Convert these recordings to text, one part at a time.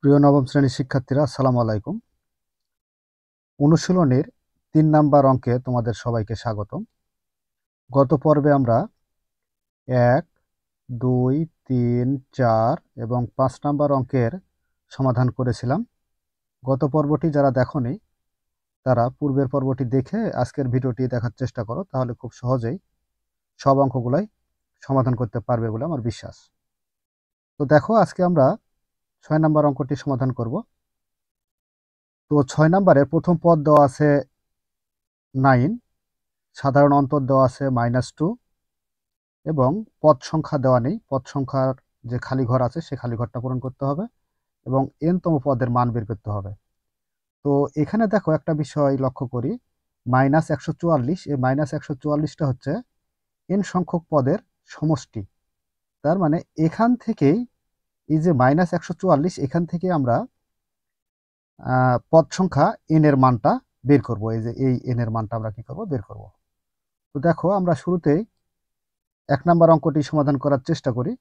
প্রিয় নবম শ্রেণীর শিক্ষার্থীরা, আসসালামু আলাইকুম। অনুশীলনের ৩ নাম্বার অঙ্কে তোমাদের সবাইকে স্বাগতম। গত পর্বে আমরা ১, ২, ৩, ৪ এবং ৫ নাম্বার অঙ্কের সমাধান করেছিলাম। গত পর্বটি যারা দেখোনি তারা পূর্বের পর্বটি দেখে আজকের ভিডিওটি দেখার চেষ্টা করো, তাহলে খুব সহজেই সব অঙ্কগুলাই সমাধান করতে পারবে বলে আমার বিশ্বাস। তো দেখো, আজকে আমরা ৬ নাম্বার অঙ্কটি সমাধান করব। তো ৬ নাম্বারে প্রথম পদ দেওয়া আছে 9, সাধারণ অন্তর দেওয়া আছে -2 এবং পদ সংখ্যা দেওয়া নেই। পদ সংখ্যার যে খালি ঘর আছে সে খালি ঘরটা পূরণ করতে হবে এবং n-তম পদের মান বের করতে হবে। তো এখানে দেখো, একটা বিষয় লক্ষ্য করি, -144, এই -144টা হচ্ছে n সংখ্যক পদের সমষ্টি। তার মানে এখান থেকেই, এই যে -144, এখান থেকে আমরা পদ সংখ্যা n এর মানটা বের করব। এই যে এই n এর মানটা আমরা কি করব, বের করব। তো দেখো, আমরা শুরুতেই ১ নাম্বার অঙ্কটি সমাধান করার চেষ্টা করি।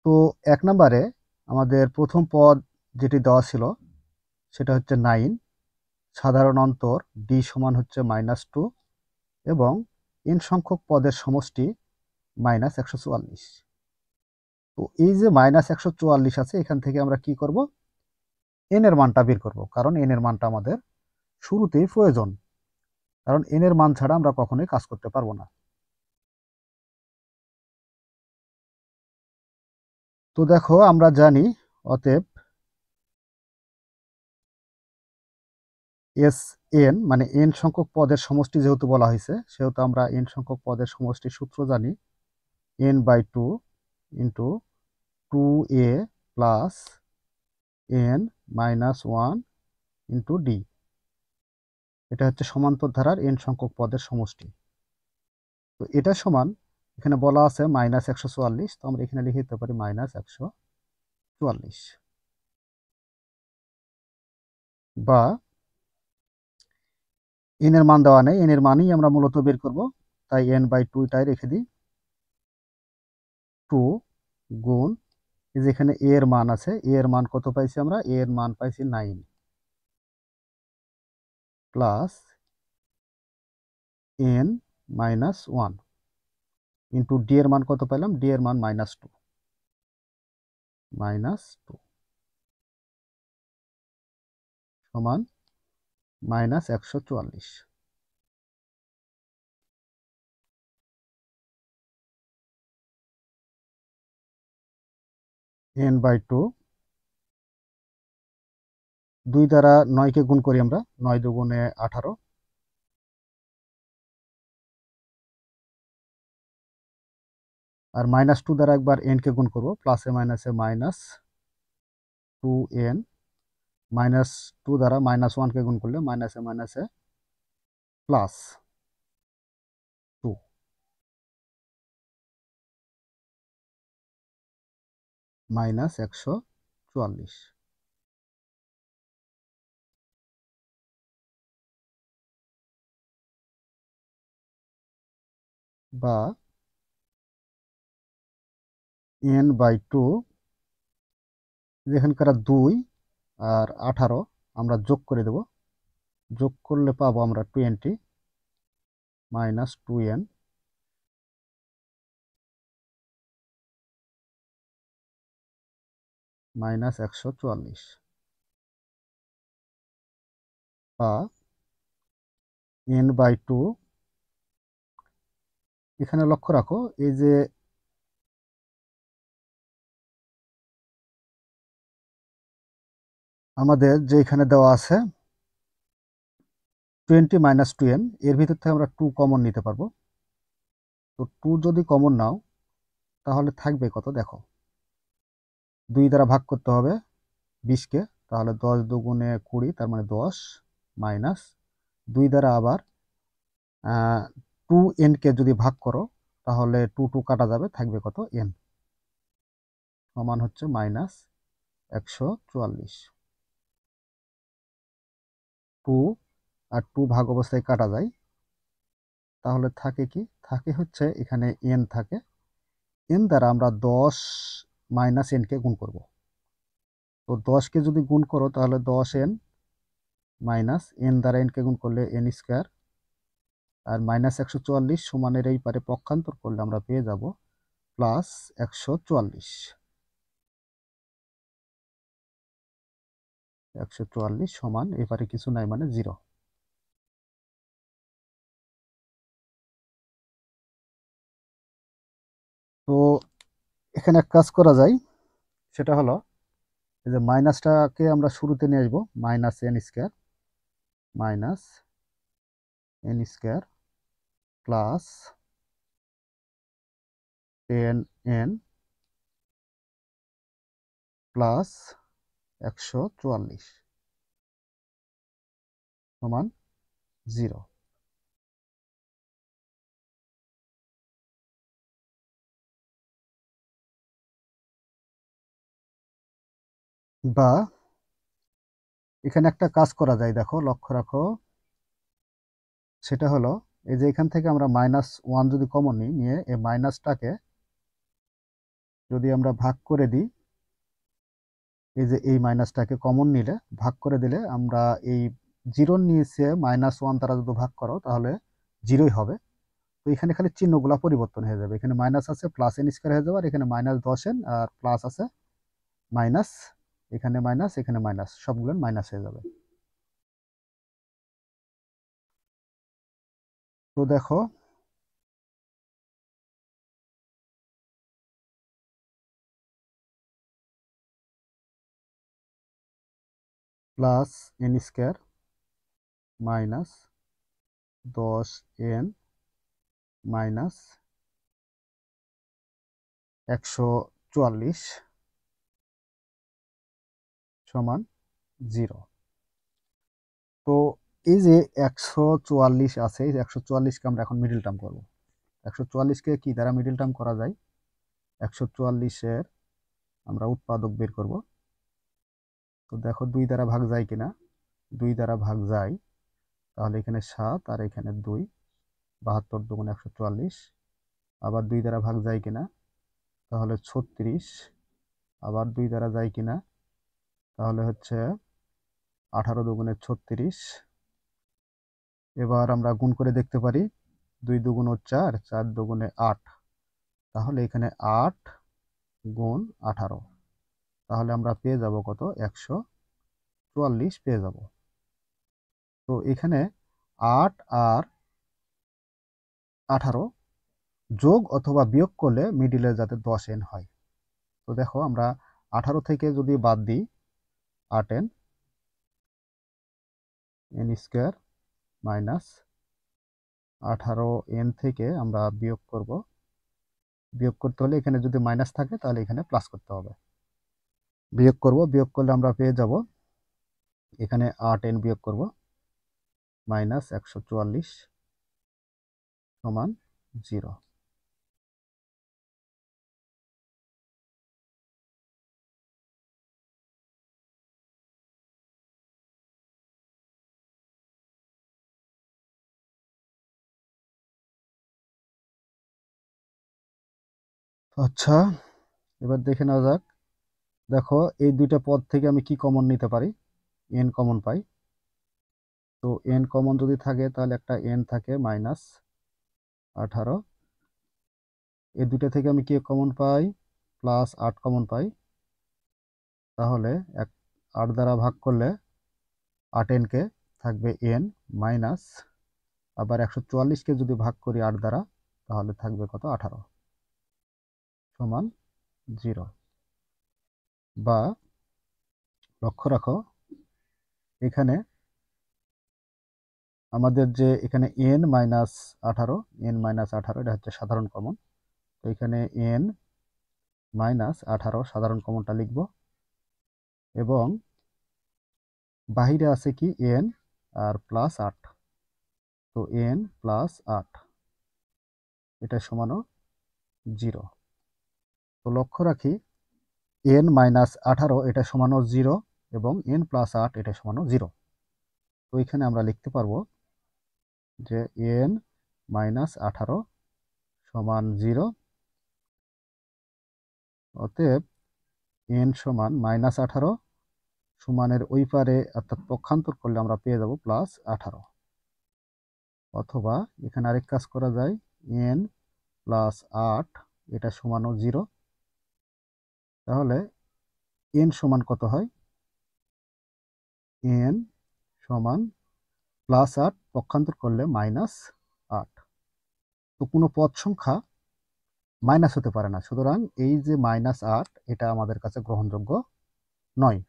তো ১ নাম্বারে আমাদের প্রথম পদ যেটি দেওয়া ছিল সেটা হচ্ছে 9, সাধারণ অন্তর d সমান হচ্ছে -2 এবং n সংখ্যক পদের সমষ্টি -144। তো এই যে -144 আছে, এখান থেকে আমরা কি করব, n এর মানটা বের করব, কারণ n এর মানটা আমাদের শুরুতেই প্রয়োজন, কারণ n এর মান ছাড়া আমরা কখনোই কাজ করতে পারবো না। তো দেখো, আমরা জানি, অতএব Sn মানে n সংখ্যক পদের সমষ্টি যেহেতু বলা হয়েছে, সেহেতু আমরা n সংখ্যক পদের সমষ্টির সূত্র জানি, n/2 into 2a plus n-1 into d। এটা হচ্ছে সমান্তর ধারার n সংখ্যক পদের সমষ্টি। তো এটা সমান, এখানে বলা আছে -144, তো আমরা এখানে লিখে দিতে পারি -144, বা n এর মান দেওয়া নেই, n এর মানই আমরা মূলত বের করব, তাই n/2 টাই রেখে দিই। 2 গুণ, এই যে এখানে a এর মান আছে, a এর মান কত পাইছি আমরা, a এর মান পাইছি 9, প্লাস n-1 ইন্টু d এর মান কত পেলাম, d এর মান -2 সমান -144। n/2, 2 দ্বারা 9কে গুণ করি আমরা, 9 দুগুণে 18, আর -2 দ্বারা একবার n-কে গুণ করব, প্লাসে মাইনাসে -2n, -2 দ্বারা -1কে গুণ করলে মাইনাসে মাইনাসে প্লাস 2, -144। বা n/2, যেখানকার 2 আর 18 আমরা যোগ করে দেব, যোগ করলে পাবো আমরা 20 -2n -144, বা n/2, এখানে লক্ষ্য রাখো, এই যে আমাদের যে এখানে দেওয়া আছে 20 - 2n, এর ভিতর থেকে আমরা 2 কমন নিতে পারবো। তো 2 যদি কমন নাও তাহলে থাকবে কত, দেখো, 2 দ্বারা ভাগ করতে হবে 20কে, তাহলে 10 দুগুণে 20, তার মানে 10, মাইনাস 2 দ্বারা আবার 2n-কে যদি ভাগ করো তাহলে 2 কাটা যাবে, থাকবে কত, n, সমান হচ্ছে -144। 2 আর 2 ভাগ অবস্থায় কাটা যায়, তাহলে থাকে কি, থাকে হচ্ছে এখানে n থাকে, এন দ্বারা আমরা 10 মাইনাস এনকে গুণ করব। তো 10কে যদি গুণ করো তাহলে 10n মাইনাস এন দ্বারা এনকে গুণ করলে এন স্কোয়ার, আর মাইনাস 144 সমানের এই পারে পক্ষান্তর করলে আমরা পেয়ে যাব প্লাস 144। 144 সমান এপারে কিছু নাই মানে 0। তো এখানে এক কাজ করা যায়, সেটা হলো এই যে মাইনাসটাকে আমরা শুরুতে নিয়ে আসবো, minus N square, minus N square plus 10n plus 144 সমান 0। বা এখানে একটা কাজ করা যায়, দেখো লক্ষ্য রাখো, সেটা হলো এই যে এখান থেকে আমরা -1 যদি কমন নিয়ে এই মাইনাসটাকে যদি আমরা ভাগ করে দিই, এই যে এই মাইনাসটাকে কমন নিলে ভাগ করে দিলে আমরা এই 0 নিচে -1 দ্বারা যদি ভাগ করো তাহলে 0ই হবে। তো এখানে খালি চিহ্নগুলো পরিবর্তন হয়ে যাবে, এখানে মাইনাস আছে প্লাস এন স্কোয়ার হয়ে যাবে, আর এখানে -10n আর প্লাস আছে মাইনাস, এখানে মাইনাস এখানে মাইনাস, সবগুলো মাইনাস হয়ে যাবে। তো দেখো plus N square minus 10n minus 144 সমান 0। তো এই যে 144 আছে, এই 144কে আমরা এখন মিডল টার্ম করব। 144কে কি দ্বারা মিডল টার্ম করা যায়? 144-এর আমরা উৎপাদক বের করব। তো দেখো 2 দ্বারা ভাগ যায় কিনা, 2 দ্বারা ভাগ যায়, তাহলে এখানে 7 আর এখানে 2, 72 দুগুণ 144। আবার 2 দ্বারা ভাগ যায় কিনা, তাহলে 36, আবার 2 দ্বারা যায় কিনা, তাহলে হচ্ছে 18 দুগুণে 36। এবার আমরা গুণ করে দেখতে পারি, 2 দুগুণ 4, 4 দুগুণে 8, তাহলে এখানে 8 গুণ 18, তাহলে আমরা পেয়ে যাব কত? 144 পেয়ে যাব। তো এখানে 8 আর 18 যোগ অথবা বিয়োগ করলে মিডিলে যাতে 10n হয়। তো দেখো আমরা 18 থেকে যদি বাদ দিই 8n, n square minus 18n থেকে আমরা বিয়োগ করব, বিয়োগ করতে হলে এখানে যদি মাইনাস থাকে তাহলে এখানে প্লাস করতে হবে। বিয়োগ করব, বিয়োগ করলে আমরা পেয়ে যাব এখানে 8n বিয়োগ করব মাইনাস 144 সমান 0। আচ্ছা, এবার দেখে নেওয়া যাক। দেখো এই দুইটা পদ থেকে আমি কি কমন নিতে পারি? n কমন পাই। তো n কমন যদি থাকে তাহলে একটা n থাকে -18। এই দুইটা থেকে আমি কি কমন পাই? +8 কমন পাই। তাহলে 8 দ্বারা ভাগ করলে 8n-কে থাকবে n মাইনাস, আবার 144-কে যদি ভাগ করি 8 দ্বারা তাহলে থাকবে কত? 18 সমান 0। বা লক্ষ্য রাখো এখানে আমাদের যে এখানে n-18, n-18 এটা হচ্ছে সাধারণ কমন। তো এখানে n-18 সাধারণ কমনটা লিখব, এবং বাহিরে আছে কি n আর +8, তো n +8 এটা সমানও 0। তো লক্ষ্য রাখি n-18 এটা সমানও 0 এবং n+8 এটা সমানও 0। তো এখানে আমরা লিখতে পারবো যে n-18 সমান 0 অতএব n সমান -18 সমানের ওই পারে অর্থাৎ পক্ষান্তর করলে আমরা পেয়ে যাব +18। অথবা এখানে আরেক কাজ করা যায়, n +8 এটা সমানও 0। তাহলে n সমান কত হয়? n সমান +8 পক্ষান্তর করলে -8। তো কোনো পদ সংখ্যা মাইনাস হতে পারে না, সুতরাং এই যে -8 এটা আমাদের কাছে গ্রহণযোগ্য নয়।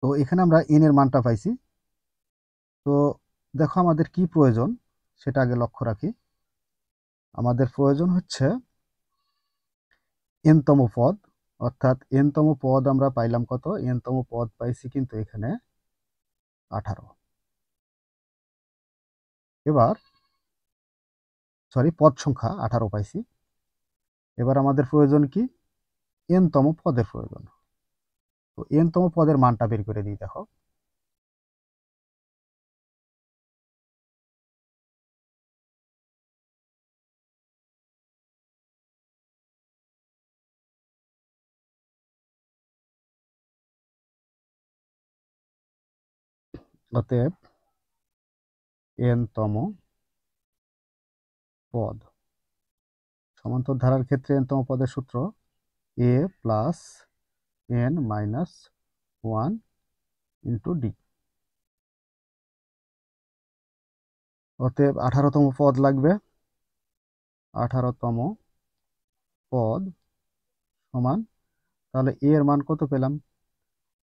তো এখানে আমরা n এর মানটা পাইছি। তো দেখো আমাদের কি প্রয়োজন সেটা আগে লক্ষ্য রাখি। আমাদের প্রয়োজন হচ্ছে n-তম পদ, অর্থাৎ n-তম পদ আমরা পাইলাম কত? n-তম পদ পাইছি কিন্তু এখানে 18। এবার পদ সংখ্যা 18 পাইছি। এবার আমাদের প্রয়োজন কি? n-তম পদের প্রয়োজন। তো n-তম পদের মানটা বের করে দিই। দেখো অতএব n-তম পদ, সমান্তর ধারার ক্ষেত্রে n-তম পদের সূত্র a plus n minus 1 into D. অতএব 18তম পদ লাগবে। 18তম পদ সমান, তাহলে a এর মান কত পেলাম?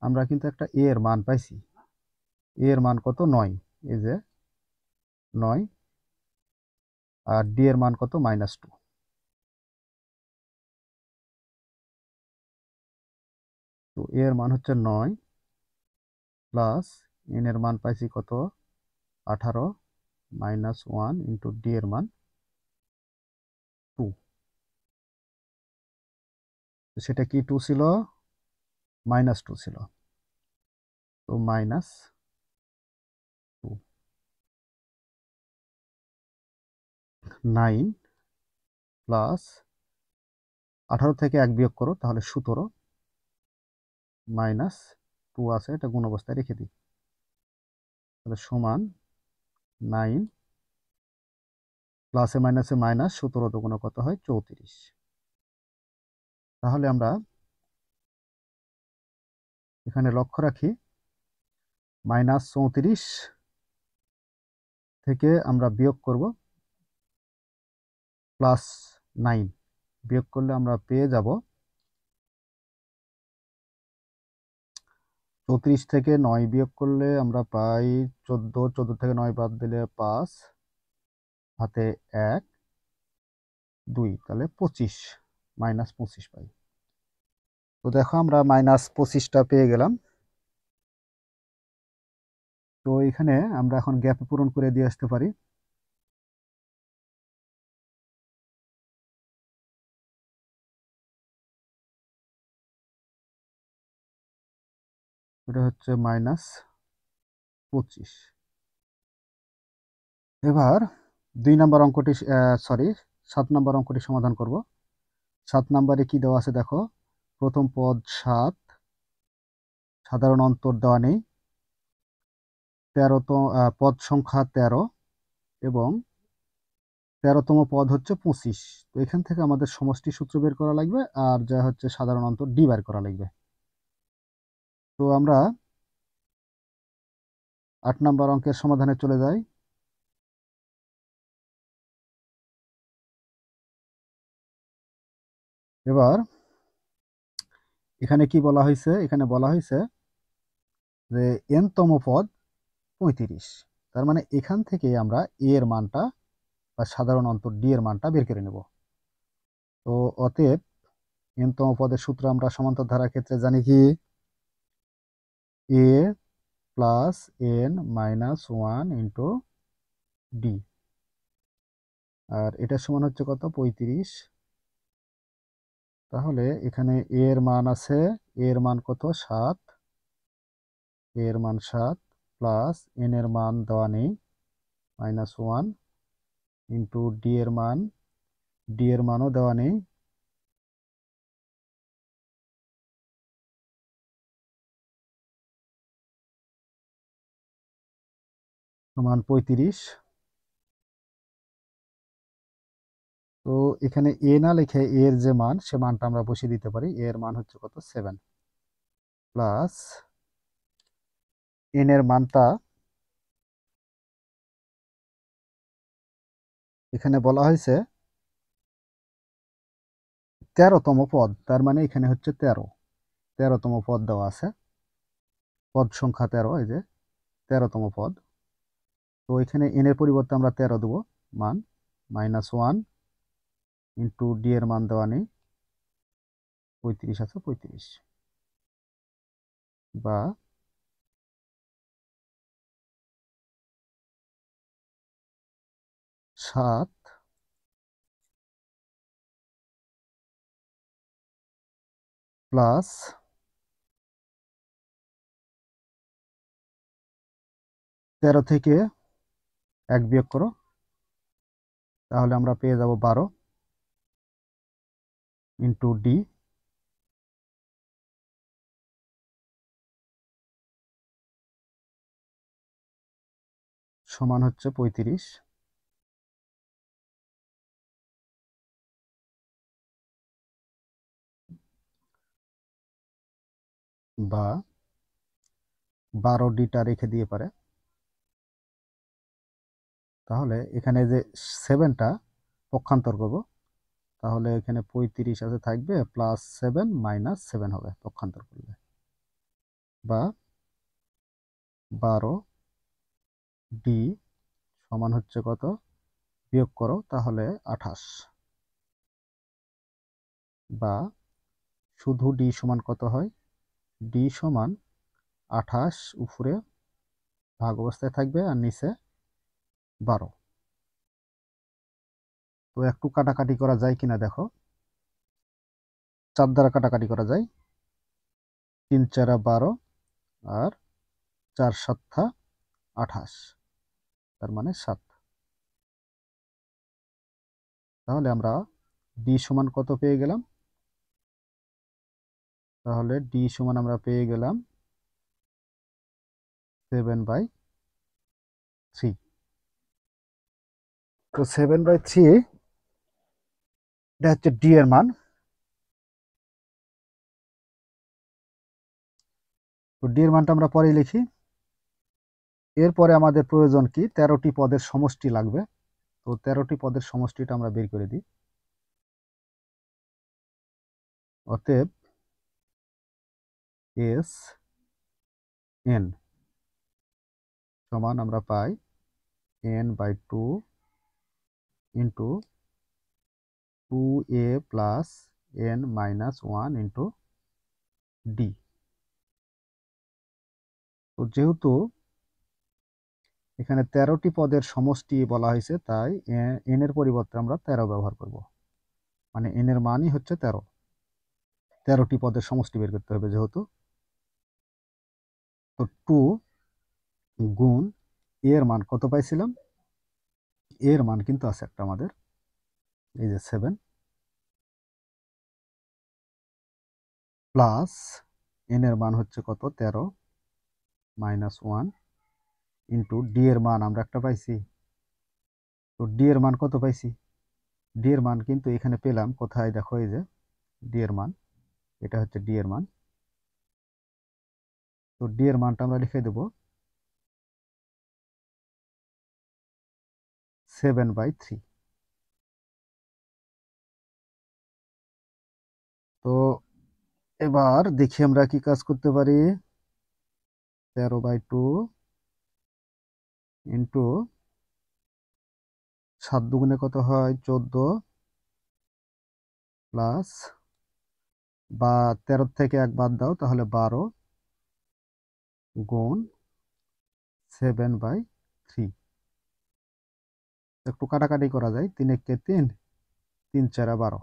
আমরা কিন্তু একটা a এর মান পাইছি। a এর মান কত? 9। এই যে 9। আর d এর মান কত? -2। তো a এর মান হচ্ছে 9 প্লাস n এর মান পাইছি কত? 18 -1 ইন্টু d এর মান 2। সেটা কি 2 ছিল? -2 ছিল। তো -2, 9 প্লাস 18 থেকে 1 বিয়োগ করো, তাহলে 17 -2 আছে, এটা গুণ অবস্থায় রেখে দিই। তাহলে সমান 9 প্লাসে মাইনাসে মাইনাস, 17 দুগুণে কত হয়? 34। তাহলে আমরা এখানে লক্ষ্য রাখি -34 থেকে আমরা বিয়োগ করব +9। বিয়োগ করলে আমরা পেয়ে যাব 34 থেকে 9 বিয়োগ করলে আমরা পাই 14। 14 থেকে 9 বাদ দিলে 5, হাতে 1, 2, তাহলে 25, -25 পাই। তো দেখো আমরা -25টা পেয়ে গেলাম। তো এখানে আমরা এখন গ্যাপ পূরণ করে দিয়ে আসতে পারি। এটা হচ্ছে -25। এবার 2 নম্বর অঙ্কটি, 7 নম্বর অঙ্কটি সমাধান করব। 7 নম্বরে কি দেওয়া আছে দেখো। প্রথম পদ 7, সাধারণ অন্তর দেওয়া নেই। 13তম পদ সংখ্যা 13 এবং 13তম পদ হচ্ছে 25। তো এখান থেকে আমাদের সমষ্টি সূত্র বের করা লাগবে, আর যা হচ্ছে সাধারণ অন্তর ডি বের করা লাগবে। তো আমরা 8 নম্বর অঙ্কের সমাধানে চলে যাই। এবার এখানে কি বলা হয়েছে? এখানে বলা হয়েছে যে n-তম পদ 35। তার মানে এখান থেকে আমরা a এর মানটা বা সাধারণ অন্তর ডি এর মানটা বের করে নেব। তো অতএব n-তম পদের সূত্র আমরা সমান্তর ধারার ক্ষেত্রে জানি কি? a plus n minus 1 into d. আর এটার সমান হচ্ছে কত? 35। তাহলে এখানে a এর মান আছে, a এর মান কত? 7। a এর মান 7 প্লাস n এর মান দেওয়া নেই, -1 ইন্টু ডি এর মান, ডি এর মানও দেওয়া নেই, সমান 35। তো এখানে এ না লিখে এর যে মান সে মানটা আমরা বসিয়ে দিতে পারি। এর মান হচ্ছে কত 7 প্লাস এন এর মানটা এখানে বলা হয়েছে 13তম পদ, তার মানে এখানে হচ্ছে 13তম পদ দেওয়া আছে, পদ সংখ্যা 13, এই যে 13তম পদ। তো এখানে এন এর পরিবর্তে আমরা 13 দেবো মান, -1 ইন্টু ডি এর মান দেওয়া নেই, 35 আছে 35, বা 7 প্লাস 13 থেকে 1 বিয়োগ করো, তাহলে আমরা পেয়ে যাব 12 ইন্টু ডি সমান হচ্ছে 35, বা 12 ডিটা রেখে দিয়ে পারে। তাহলে এখানে যে 7টা পক্ষান্তর করব, তাহলে এখানে 35 আছে থাকবে, +7 -7 হবে পক্ষান্তর করলে, বা 12 ডি সমান হচ্ছে কত, বিয়োগ করো তাহলে 28, বা শুধু ডি সমান কত হয়, ডি সমান 28 উপরে ভাগ অবস্থায় থাকবে আর নিচে 12। তো একটু কাটাকাটি করা যায় কিনা দেখো, 4 দ্বারা কাটাকাটি করা যায়, 3 4 12 আর 4 7 28, তার মানে 7। তাহলে আমরা ডি সমান কত পেয়ে গেলাম, তাহলে ডি সমান আমরা পেয়ে গেলাম 7/3। তো 7/3 এটা হচ্ছে ডি এর মান। তো ডি এর মানটা আমরা পরে লিখি। এরপরে আমাদের প্রয়োজন কি, 13টি পদের সমষ্টি লাগবে। তো 13টি পদের সমষ্টিটা আমরা বের করে দিই। অতএব এস এন সমান আমরা পাই n/2 into 2a plus n-1 into D. তো যেহেতু এখানে 13টি পদের সমষ্টি বলা হয়েছে, তাই এন এর পরিবর্তে আমরা 13 ব্যবহার করব, মানে এন এর মানই হচ্ছে 13। 13টি পদের সমষ্টি বের করতে হবে যেহেতু। তো 2 গুণ এর মান কত পাইছিলাম, এর মান কিন্তু আছে একটা আমাদের, এই যে 7, প্লাস এন এর মান হচ্ছে কত 13 -1 ইন্টু ডি এর মান আমরা একটা পাইছি। তো ডি এর মান কত পাইছি, ডি এর মান কিন্তু এখানে পেলাম কোথায় দেখো, এই যে ডি এর মান, এটা হচ্ছে ডি এর মান। তো ডি এর মানটা আমরা লিখে দেব 7/3। তো এবার দেখি আমরা কি কাজ করতে পারি। 13/2 ইন্টু 7 দুগুণে কত হয় 14, প্লাস, বা 13 থেকে 1 বাদ দাও তাহলে 12 গুণ 7/3। একটু কাটাকাটি করা যায়, 3 একে 3, 3 4 12।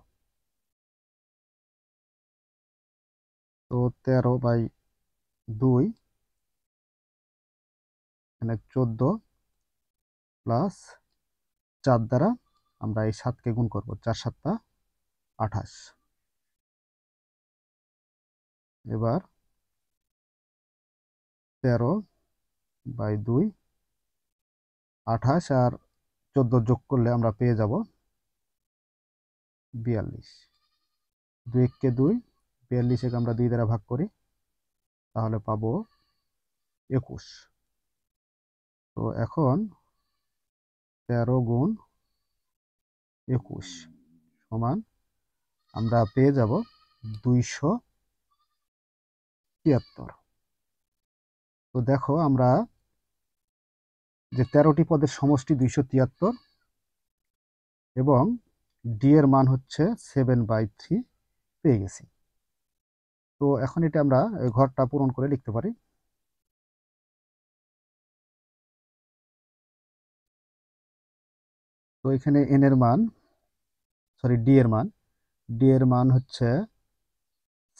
তো 13/2 এখানে 14 প্লাস 4 দ্বারা আমরা এই 7কে গুণ করব, 4 7 28। এবার 13/2 28 আর 14 যোগ করলে আমরা পেয়ে যাব 42। 2 কে 2, 42 আমরা 2 দ্বারা ভাগ করি, তাহলে পাবো 21। তো এখন 13 গুণ 21 সমান আমরা পেয়ে যাব 273। তো দেখো আমরা যে 13টি পদের সমষ্টি 273 এবং ডি এর মান হচ্ছে 7/3 পেয়ে গেছি। তো এখন এটা আমরা ঘরটা পূরণ করে লিখতে পারি। তো এখানে ডি এর মান হচ্ছে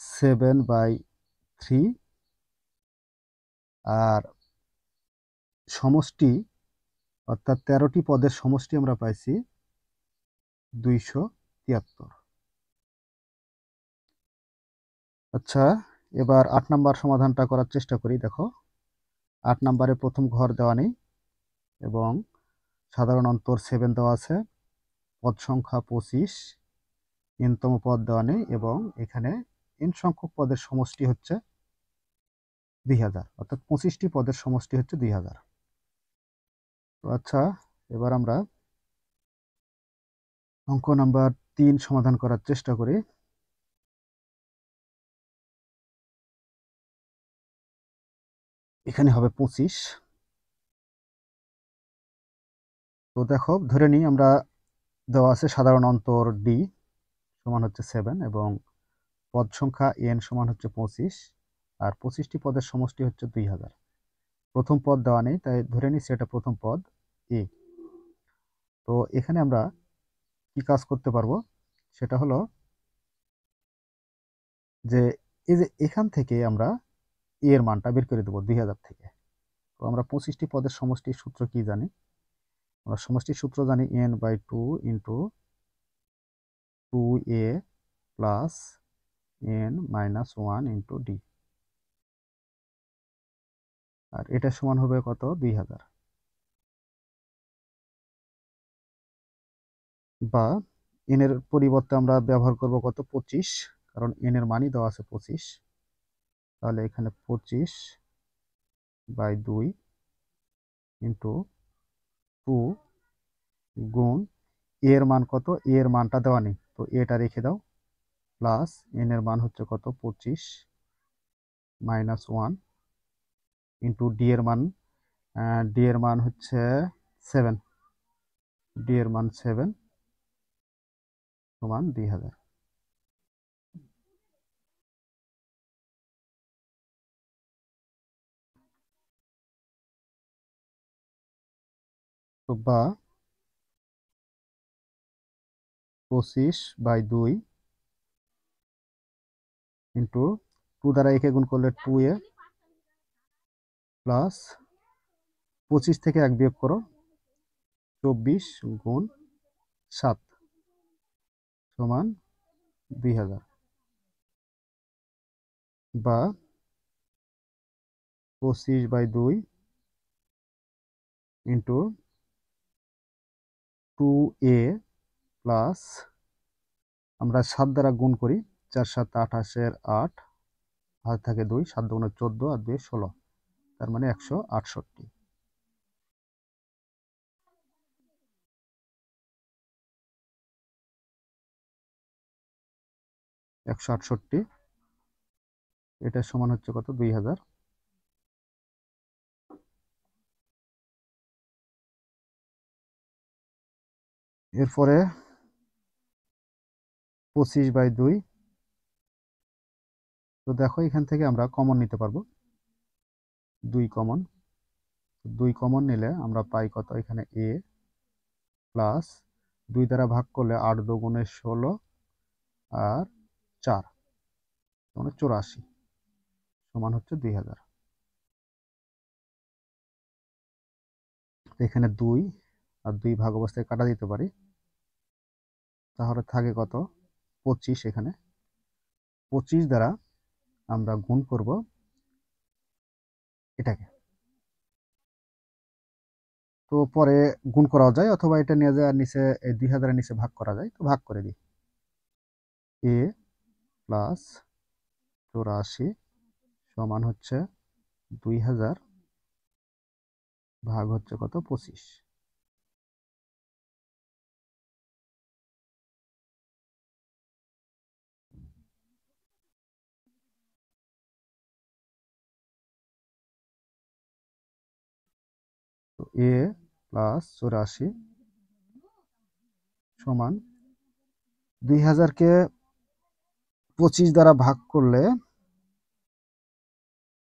7/3 আর সমষ্টি অর্থাৎ 13টি পদের সমষ্টি আমরা পাইছি 273। আচ্ছা, এবার 8 নাম্বার সমাধানটা করার চেষ্টা করি। দেখো 8 নাম্বারে প্রথম ঘর দেওয়া নেই এবং সাধারণ অন্তর 7 দেওয়া আছে, পদ সংখ্যা 25, এনতম পদ দেওয়া নেই এবং এখানে এন সংখ্যক পদের সমষ্টি হচ্ছে 2000, অর্থাৎ 25টি পদের সমষ্টি হচ্ছে 2000। তো আচ্ছা, এবার আমরা অঙ্ক নাম্বার 3 সমাধান করার চেষ্টা করি। এখানে হবে 25। তো দেখো ধরে নিই আমরা দেওয়া আছে সাধারণ অন্তর ডি সমান হচ্ছে 7 এবং পদ সংখ্যা এন সমান হচ্ছে 25 আর 25টি পদের সমষ্টি হচ্ছে 2000। প্রথম পদ দেওয়া নেই, তাই ধরে নিচ্ছি এটা প্রথম পদ এ। তো এখানে আমরা কি কাজ করতে পারবো সেটা হলো যে এই যে এখান থেকে আমরা এ এর মানটা বের করে দেবো 2000 থেকে। তো আমরা 25টি পদের সমষ্টির সূত্র কি জানি? আমরা সমষ্টির সূত্র জানি n/2 into 2a plus n-1 into d, আর এটা সমান হবে কত? 2000। বা n এর পরিবর্তে আমরা ব্যবহার করব কত? 25, কারণ n এর মানই দেওয়া আছে 25। তাহলে এখানে 25/2 ইন্টু 2 গুণ এর মান কত? এর মানটা দেওয়া নেই, তো এটা রেখে দাও, প্লাস n এর মান হচ্ছে কত? 25-1 ইন্টু ডি এর মান হচ্ছে 7, ডি এর মান 7 সমান 2000। তো বা 25/2 ইন্টু 2 দ্বারা একে গুণ করলে 2a প্লাস 25 থেকে 1 বিয়োগ করো, 24 গুণ 7 সমান 2000। বা 25/2 ইন্টু 2a প্লাস আমরা 7 দ্বারা গুণ করি, 4 7 28 8, হাত থাকে 2, 7 দুগুণে 14 আর 2 16, তার মানে 168। 168 এটা সমান হচ্ছে কত? 2000। এরপরে 25/2, তো দেখো এখান থেকে আমরা কমন নিতে পারবো, 2 কমন। 2 কমন নিলে আমরা পাই কত? এখানে a প্লাস 2 দ্বারা ভাগ করলে 8 দুগুণে 16 আর 4 মানে 84 সমান হচ্ছে 2000। এখানে 2 আর 2 ভাগ অবস্থায় কাটা দিতে পারি, তাহলে থাকে কত? 25। এখানে 25 দ্বারা আমরা গুণ করব এটাকে। তো পরে গুণ করাও যায়, অথবা এটা নিয়ে যায় নিচে 2000-এর নিচে ভাগ করা যায়, তো ভাগ করে দিই। এ প্লাস 84 সমান হচ্ছে 2000 ভাগ হচ্ছে কত, 25। তো এ প্লাস 84 সমান 2000-কে 25 দ্বারা ভাগ করলে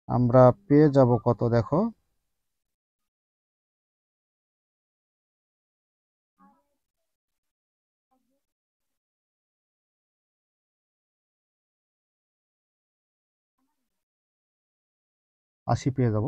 আমরা পেয়ে যাব কত, দেখো, আশি পেয়ে যাব।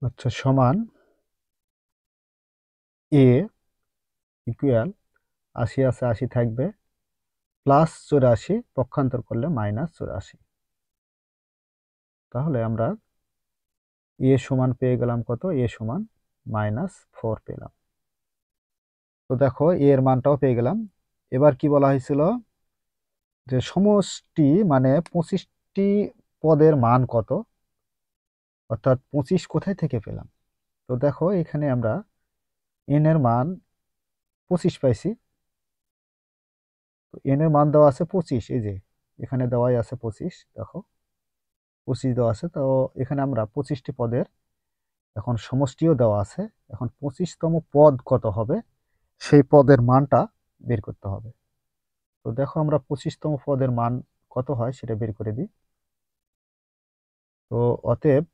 আচ্ছা, সমান এ ইকুয়াল 80 আছে, 80 থাকবে, প্লাস 84 পক্ষান্তর করলে মাইনাস 84। তাহলে আমরা এ সমান পেয়ে গেলাম কত, এ সমান -4 পেলাম। তো দেখো এর মানটাও পেয়ে গেলাম। এবার কি বলা হয়েছিল, যে সমষ্টি মানে 25টি পদের মান কত, অর্থাৎ 25 কোথায় থেকে পেলাম। তো দেখো এখানে আমরা এন এর মান 25 পাইছি। তো এন এর মান দেওয়া আছে 25, এই যে এখানে দেওয়াই আছে 25, দেখো 25 দেওয়া আছে। তো এখানে আমরা 25টি পদের এখন সমষ্টিও দেওয়া আছে। এখন 25তম পদ কত হবে সেই পদের মানটা বের করতে হবে। তো দেখো আমরা 25তম পদের মান কত হয় সেটা বের করে দিই। তো অতএব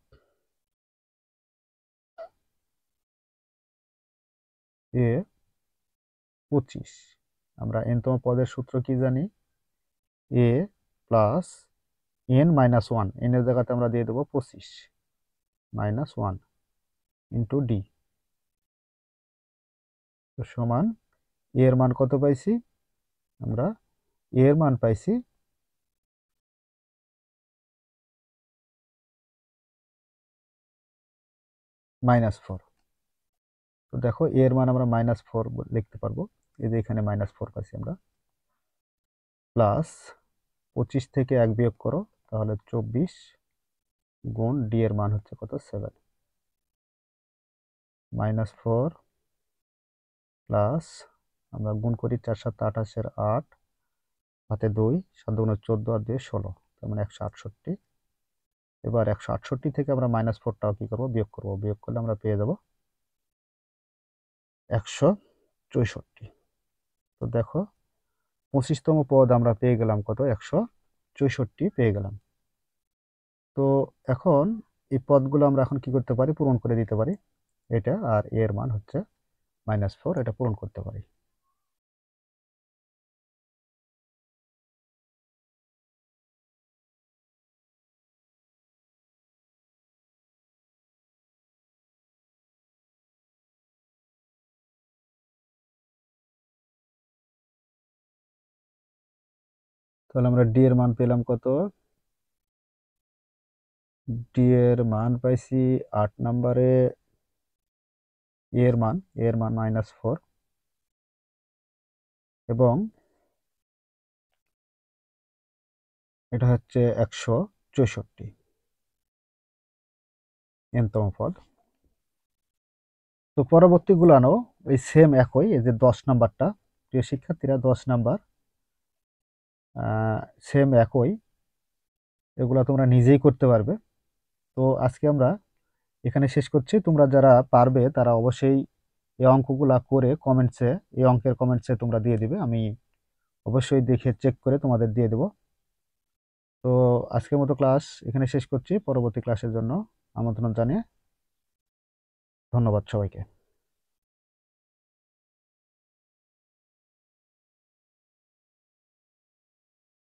এ 25, আমরা এনতম পদের সূত্র কি জানি, এ প্লাস এন মাইনাস 1, এন এর জায়গাতে আমরা দিয়ে দেবো 25 মাইনাস 1 ইন্টু ডি। তো সমান এর মান কত পাইছি, আমরা এর মান পাইছি -4। তো দেখো এর মান আমরা -4 লিখতে পারবো, এই যে এখানে -4 পাইছি আমরা। প্লাস 25 থেকে 1 বিয়োগ করো, তাহলে 24 গুণ ডি এর মান হচ্ছে কত, 7। -4 প্লাস আমরা গুণ করি 4 7 28-এর 8 হাতে 2 7 গুণ 14 আর 2 16, তার মানে 168। এবার 168 থেকে আমরা -4টাও কি করবো, বিয়োগ করবো। বিয়োগ করলে আমরা পেয়ে যাব 164। তো দেখো 25তম পদ আমরা পেয়ে গেলাম কত, 164 পেয়ে গেলাম। তো এখন এই পদগুলো আমরা এখন কি করতে পারি, পূরণ করে দিতে পারি। এটা আর এর মান হচ্ছে -4, এটা পূরণ করতে পারি। তাহলে আমরা ডি এর মান পেলাম কত, ডি এর মান পাইছি 8 নম্বরে এর মান -4, এবং এটা হচ্ছে 164 এনতম পদ। তো পরবর্তীগুলানো ওই সেম একই, এই যে 10 নাম্বারটা, প্রিয় শিক্ষার্থীরা 10 নাম্বার সেম একই, এগুলা তোমরা নিজেই করতে পারবে। তো আজকে আমরা এখানে শেষ করছি। তোমরা যারা পারবে তারা অবশ্যই এই অঙ্কগুলা করে কমেন্টসে, এই অঙ্কের কমেন্টসে তোমরা দিয়ে দিবে, আমি অবশ্যই দেখে চেক করে তোমাদের দিয়ে দেব। তো আজকের মতো ক্লাস এখানে শেষ করছি। পরবর্তী ক্লাসের জন্য আমন্ত্রণ জানিয়ে ধন্যবাদ সবাইকে।